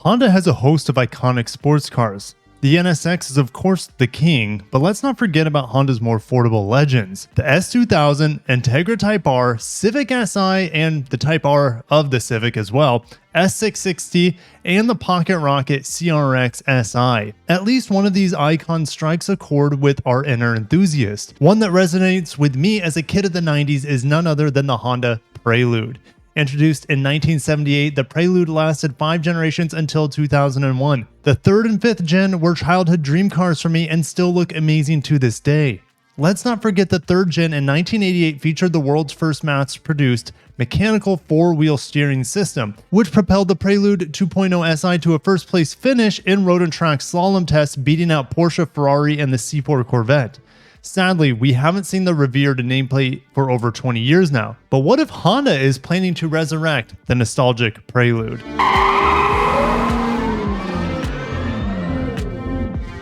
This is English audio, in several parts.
Honda has a host of iconic sports cars. The NSX is of course the king, but let's not forget about Honda's more affordable legends. The S2000, Integra Type R, Civic Si, and the Type R of the Civic as well, S660, and the pocket rocket CRX Si. At least one of these icons strikes a chord with our inner enthusiast. One that resonates with me as a kid of the 90s is none other than the Honda Prelude. Introduced in 1978, the Prelude lasted 5 generations until 2001. The 3rd and 5th gen were childhood dream cars for me and still look amazing to this day. Let's not forget the 3rd gen in 1988 featured the world's first mass-produced mechanical 4-wheel steering system, which propelled the Prelude 2.0 Si to a first-place finish in road and track slalom tests, beating out Porsche, Ferrari, and the C4 Corvette. Sadly, we haven't seen the revered nameplate for over 20 years now. But what if Honda is planning to resurrect the nostalgic Prelude?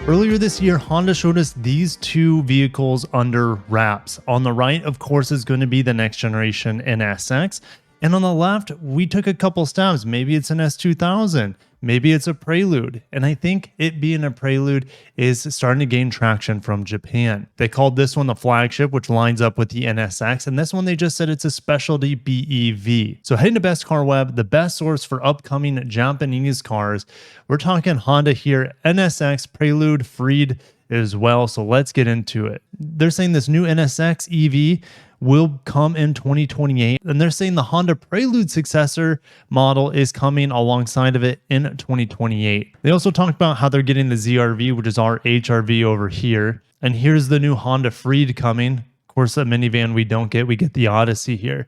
Earlier this year, Honda showed us these two vehicles under wraps. On the right, of course, is going to be the next generation NSX. And on the left, we took a couple stabs. Maybe it's an S2000. Maybe it's a Prelude. And I think it being a Prelude is starting to gain traction from Japan. They called this one the flagship, which lines up with the NSX. And this one, they just said it's a specialty BEV. So heading to Best Car Web, the best source for upcoming Japanese cars. We're talking Honda here, NSX, Prelude, Freed as well. So let's get into it. They're saying this new NSX EV will come in 2028, and they're saying the Honda Prelude successor model is coming alongside of it in 2028. They also talked about how they're getting the ZRV, which is our HRV over here, and here's the new Honda Freed coming. Of course, a minivan we don't get, we get the Odyssey here.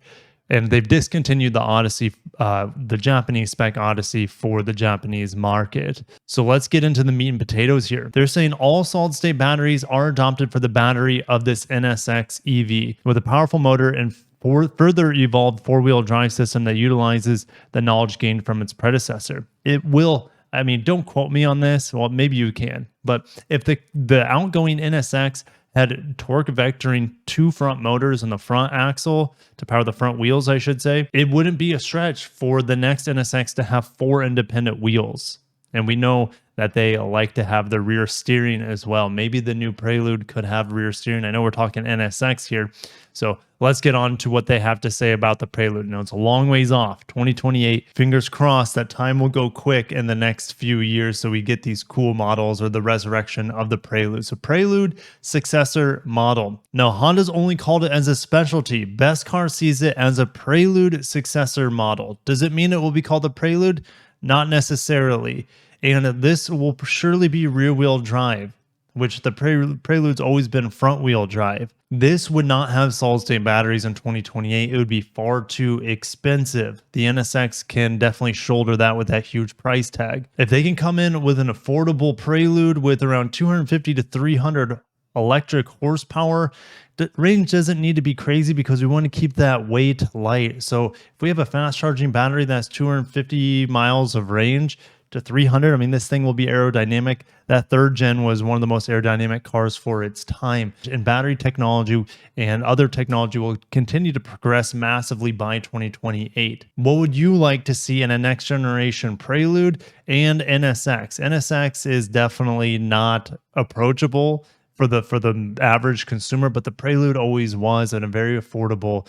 And they've discontinued the Odyssey, the Japanese spec Odyssey for the Japanese market. So let's get into the meat and potatoes here. They're saying all solid-state batteries are adopted for the battery of this NSX EV with a powerful motor and further evolved four-wheel drive system that utilizes the knowledge gained from its predecessor. It will, I mean, don't quote me on this. Well, maybe you can. But if the outgoing NSX had torque vectoring 2 front motors in the front axle to power the front wheels, I should say, it wouldn't be a stretch for the next NSX to have 4 independent wheels. And we know that they like to have the rear steering as well. Maybe the new Prelude could have rear steering. I know we're talking NSX here. So let's get on to what they have to say about the Prelude. Now, it's a long ways off, 2028. Fingers crossed that time will go quick in the next few years so we get these cool models or the resurrection of the Prelude. So Prelude successor model. Now, Honda's only called it as a specialty. Best Car sees it as a Prelude successor model. Does it mean it will be called the Prelude? Not necessarily. And this will surely be rear-wheel drive, which the Prelude's always been front-wheel drive. This would not have solid-state batteries in 2028. It would be far too expensive. The NSX can definitely shoulder that with that huge price tag. If they can come in with an affordable Prelude with around 250 to 300 electric horsepower, the range doesn't need to be crazy because we want to keep that weight light. So if we have a fast-charging battery that's 250 miles of range to 300, I mean, this thing will be aerodynamic. That 3rd gen was one of the most aerodynamic cars for its time. And battery technology and other technology will continue to progress massively by 2028. What would you like to see in a next generation Prelude and NSX? NSX is definitely not approachable for the average consumer, but the Prelude always was a very affordable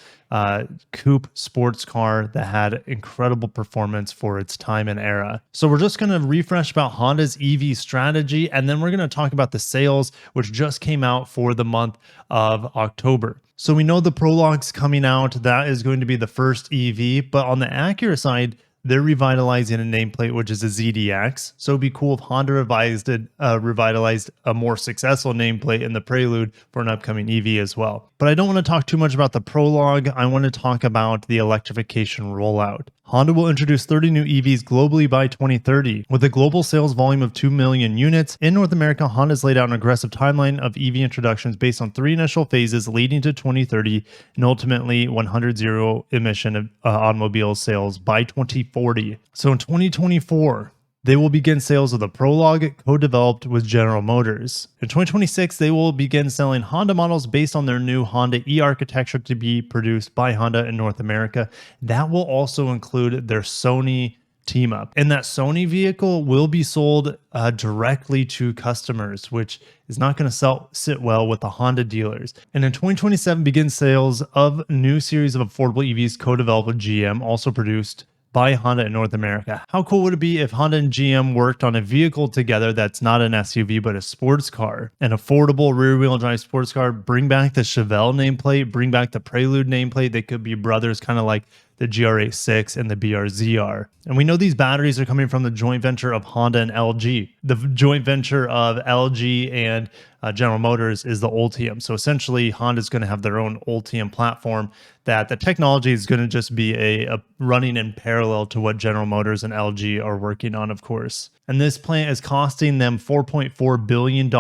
coupe sports car that had incredible performance for its time and era. So we're just going to refresh about Honda's EV strategy, and then we're going to talk about the sales, which just came out for the month of October. So we know the Prologue's coming out. That is going to be the first EV, but on the Acura side, they're revitalizing a nameplate, which is a ZDX. So it'd be cool if Honda revitalized a more successful nameplate in the Prelude for an upcoming EV as well. But I don't want to talk too much about the Prologue. I want to talk about the electrification rollout. Honda will introduce 30 new EVs globally by 2030. With a global sales volume of 2 million units, in North America, Honda's laid out an aggressive timeline of EV introductions based on 3 initial phases leading to 2030 and ultimately 100 zero-emission automobile sales by 2040. So in 2024, they will begin sales of the Prologue, co-developed with General Motors. In 2026, they will begin selling Honda models based on their new Honda e-architecture to be produced by Honda in North America. That will also include their Sony team up. And that Sony vehicle will be sold directly to customers, which is not going to sit well with the Honda dealers. And in 2027 begins sales of a new series of affordable EVs co-developed with GM, also produced by Honda in North America. How cool would it be if Honda and GM worked on a vehicle together that's not an SUV but a sports car, an affordable rear-wheel drive sports car? Bring back the Chevelle nameplate, bring back the Prelude nameplate. They could be brothers, kind of like the CRX Si and the BRZR. And we know these batteries are coming from the joint venture of Honda and LG. The joint venture of LG and General Motors is the Ultium. So essentially, Honda's going to have their own Ultium platform that the technology is going to just be a running in parallel to what General Motors and LG are working on, of course. And this plant is costing them $4.4 billion,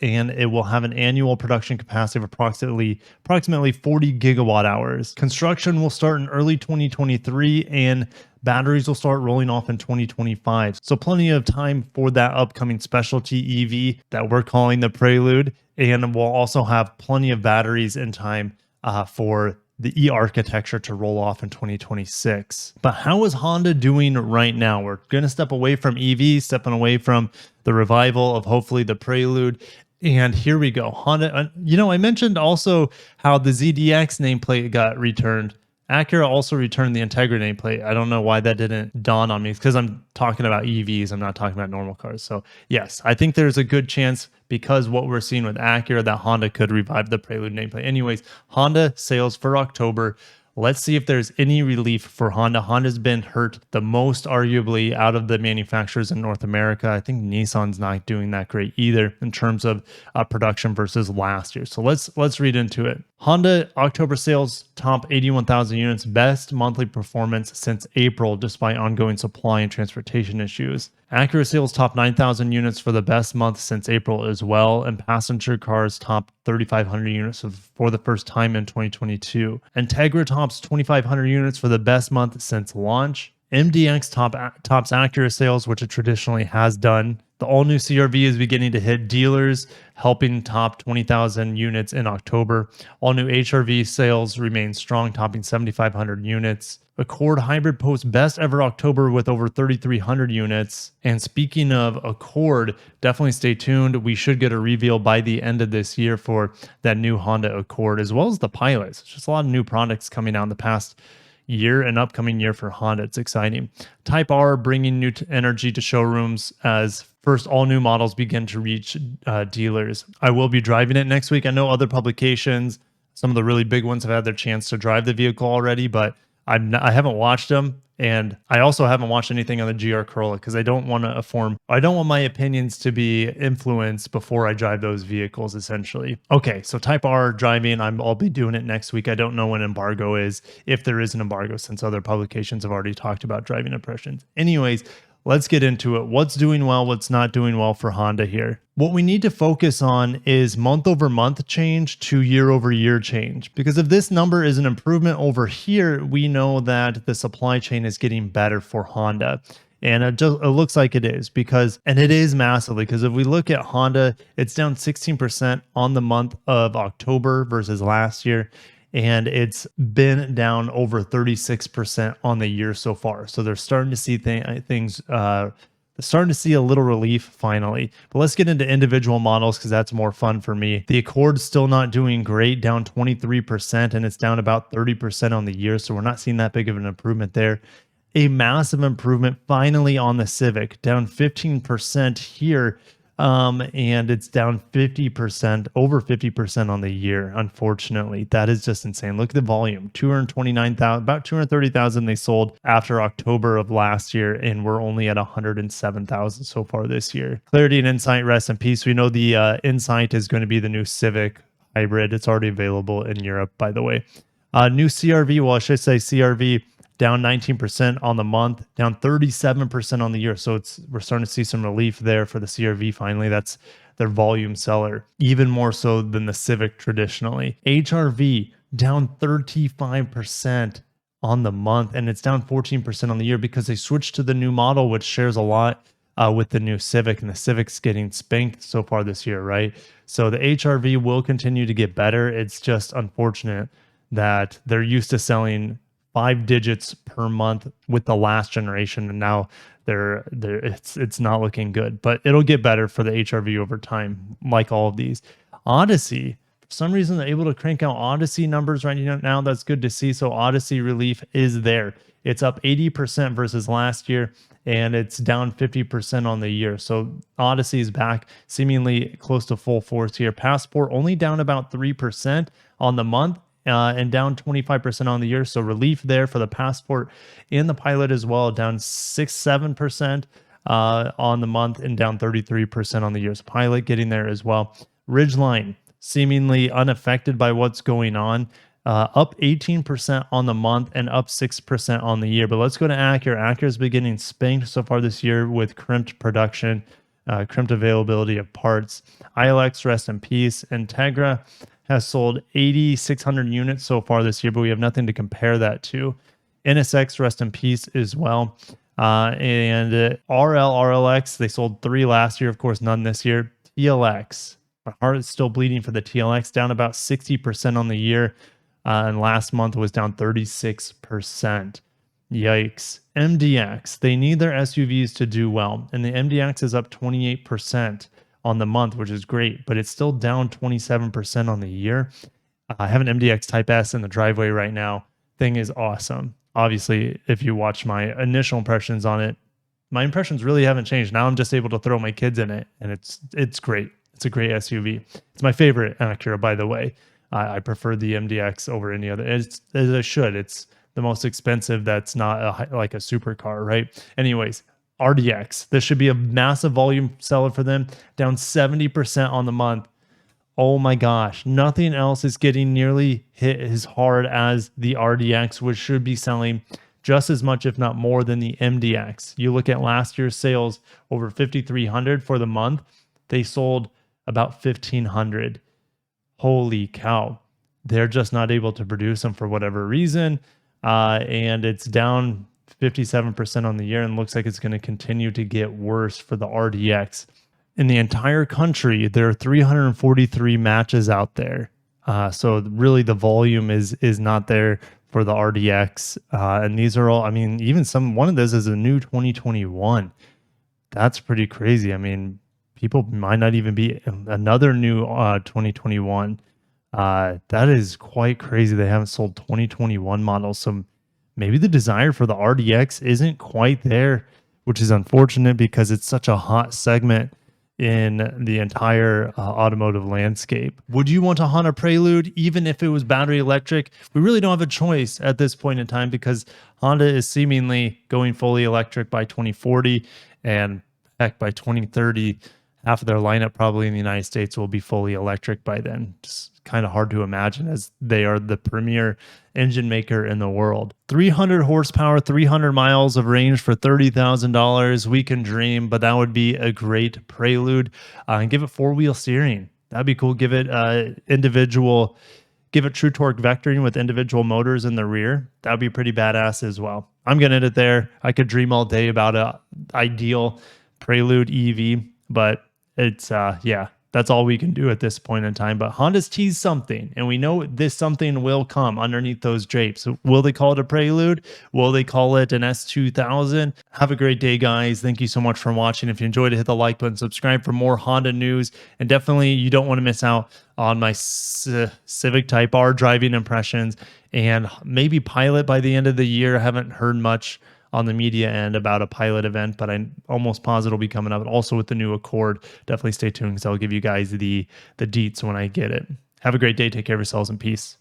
and it will have an annual production capacity of approximately 40 gigawatt hours. Construction will start in early 2023, and batteries will start rolling off in 2025. So plenty of time for that upcoming specialty EV that we're calling the Prelude. And we'll also have plenty of batteries in time for the E-architecture to roll off in 2026. But how is Honda doing right now? We're going to step away from EV, stepping away from the revival of hopefully the Prelude. And here we go. Honda, I mentioned also how the ZDX nameplate got returned. Acura also returned the Integra nameplate. I don't know why that didn't dawn on me. It's because I'm talking about EVs. I'm not talking about normal cars. So yes, I think there's a good chance, because what we're seeing with Acura, that Honda could revive the Prelude nameplate. Anyways, Honda sales for October. Let's see if there's any relief for Honda. Honda's been hurt the most, arguably, out of the manufacturers in North America. I think Nissan's not doing that great either in terms of production versus last year. So let's read into it. Honda October sales top 81,000 units, best monthly performance since April, despite ongoing supply and transportation issues. Acura sales top 9,000 units for the best month since April as well, and passenger cars top 3,500 units for the first time in 2022. Integra tops 2,500 units for the best month since launch. MDX tops Acura sales, which it traditionally has done. The all-new CR-V is beginning to hit dealers, helping top 20,000 units in October. All-new HR-V sales remain strong, topping 7,500 units. Accord Hybrid posts best ever October with over 3,300 units. And speaking of Accord, definitely stay tuned. We should get a reveal by the end of this year for that new Honda Accord, as well as the Pilots. It's just a lot of new products coming out in the past year and upcoming year for Honda. It's exciting. Type R bringing new energy to showrooms as first all new models begin to reach dealers. I will be driving it next week. I know other publications, some of the really big ones, have had their chance to drive the vehicle already, but I haven't watched them. And I also haven't watched anything on the GR Corolla because I don't want my opinions to be influenced before I drive those vehicles, essentially. Okay, so Type R driving, I'll be doing it next week. I don't know when embargo is, if there is an embargo, since other publications have already talked about driving impressions. Anyways, let's get into it. What's doing well, what's not doing well for Honda here? What we need to focus on is month-over-month change to year-over-year change. Because if this number is an improvement over here, we know that the supply chain is getting better for Honda. And it looks like it is, and it is massively, because if we look at Honda, it's down 16% on the month of October versus last year. And it's been down over 36% on the year so far. So they're starting to see starting to see a little relief finally. But let's get into individual models because that's more fun for me. The Accord's still not doing great, down 23%, and it's down about 30% on the year. So we're not seeing that big of an improvement there. A massive improvement finally on the Civic, down 15% here. And it's down 50%, over 50% on the year. Unfortunately, that is just insane. Look at the volume, 229,000, about 230,000 they sold after October of last year, and we're only at 107,000 so far this year. Clarity and Insight, rest in peace. We know the Insight is going to be the new Civic hybrid. It's already available in Europe, by the way. New CR-V, well, I should say CR-V, down 19% on the month, down 37% on the year. So we're starting to see some relief there for the CR-V finally. That's their volume seller, even more so than the Civic traditionally. HR-V down 35% on the month, and it's down 14% on the year because they switched to the new model, which shares a lot with the new Civic, and the Civic's getting spanked so far this year, right? So the HR-V will continue to get better. It's just unfortunate that they're used to selling 5 digits per month with the last generation, and now it's not looking good, but it'll get better for the HRV over time, like all of these. Odyssey, for some reason, they're able to crank out Odyssey numbers right now. That's good to see. So Odyssey relief is there. It's up 80% versus last year, and it's down 50% on the year. So Odyssey is back, seemingly close to full force here. Passport only down about 3% on the month, and down 25% on the year. So relief there for the Passport and the Pilot as well, down 6-7% on the month and down 33% on the year. So Pilot getting there as well. Ridgeline seemingly unaffected by what's going on. Up 18% on the month and up 6% on the year. But let's go to Acura. Acura's been getting spanked so far this year with crimped production, crimped availability of parts. ILX, rest in peace. Integra has sold 8,600 units so far this year, but we have nothing to compare that to. NSX, rest in peace as well. And RLX, they sold 3 last year, of course, none this year. TLX, my heart is still bleeding for the TLX, down about 60% on the year. And last month was down 36%. Yikes. MDX, they need their SUVs to do well, and the MDX is up 28% on the month, which is great, but it's still down 27% on the year. I have an MDX Type S in the driveway right now. Thing is awesome. Obviously, if you watch my initial impressions on it, my impressions really haven't changed. Now I'm just able to throw my kids in it, and it's great. It's a great SUV. It's my favorite Acura, by the way. I prefer the MDX over any other. As I should. It's the most expensive. That's not like a supercar, right? Anyways, RDX. This should be a massive volume seller for them. Down 70% on the month. Oh my gosh. Nothing else is getting nearly hit as hard as the RDX, which should be selling just as much, if not more, than the MDX. You look at last year's sales, over 5,300 for the month. They sold about 1,500. Holy cow. They're just not able to produce them for whatever reason. And it's down 57% on the year, and looks like it's going to continue to get worse for the RDX. In the entire country, there are 343 matches out there. So really the volume is not there for the RDX. And these are all, I mean, even one of this is a new 2021. That's pretty crazy. I mean, people might not even be another new 2021. That is quite crazy. They haven't sold 2021 models. So maybe the desire for the RDX isn't quite there, which is unfortunate because it's such a hot segment in the entire automotive landscape. Would you want a Honda Prelude even if it was battery electric? We really don't have a choice at this point in time because Honda is seemingly going fully electric by 2040, and heck, by 2030, half of their lineup probably in the United States will be fully electric by then. Just kind of hard to imagine, as they are the premier engine maker in the world. 300 horsepower, 300 miles of range for $30,000. We can dream, but that would be a great Prelude. And give it 4-wheel steering. That'd be cool. Give it give it true torque vectoring with individual motors in the rear. That would be pretty badass as well. I'm going to end it there. I could dream all day about a ideal Prelude EV, but it's yeah, that's all we can do at this point in time. But Honda's teased something, and we know this something will come underneath those drapes. So will they call it a Prelude? Will they call it an S2000? Have a great day, guys. Thank you so much for watching. If you enjoyed it, hit the like button, subscribe for more Honda news, and definitely you don't want to miss out on my Civic Type R driving impressions and maybe Pilot by the end of the year. I haven't heard much on the media end about a Pilot event, but I'm almost positive it'll be coming up. Also with the new Accord, definitely stay tuned because I'll give you guys the deets when I get it. Have a great day. Take care of yourselves and peace.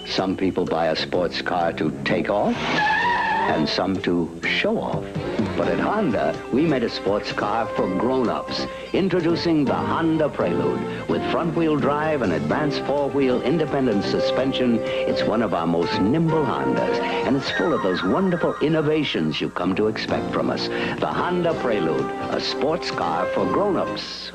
Some people buy a sports car to take off, and some to show off. But at Honda, we made a sports car for grown-ups. Introducing the Honda Prelude. With front-wheel drive and advanced 4-wheel independent suspension, it's one of our most nimble Hondas. And it's full of those wonderful innovations you've come to expect from us. The Honda Prelude, a sports car for grown-ups.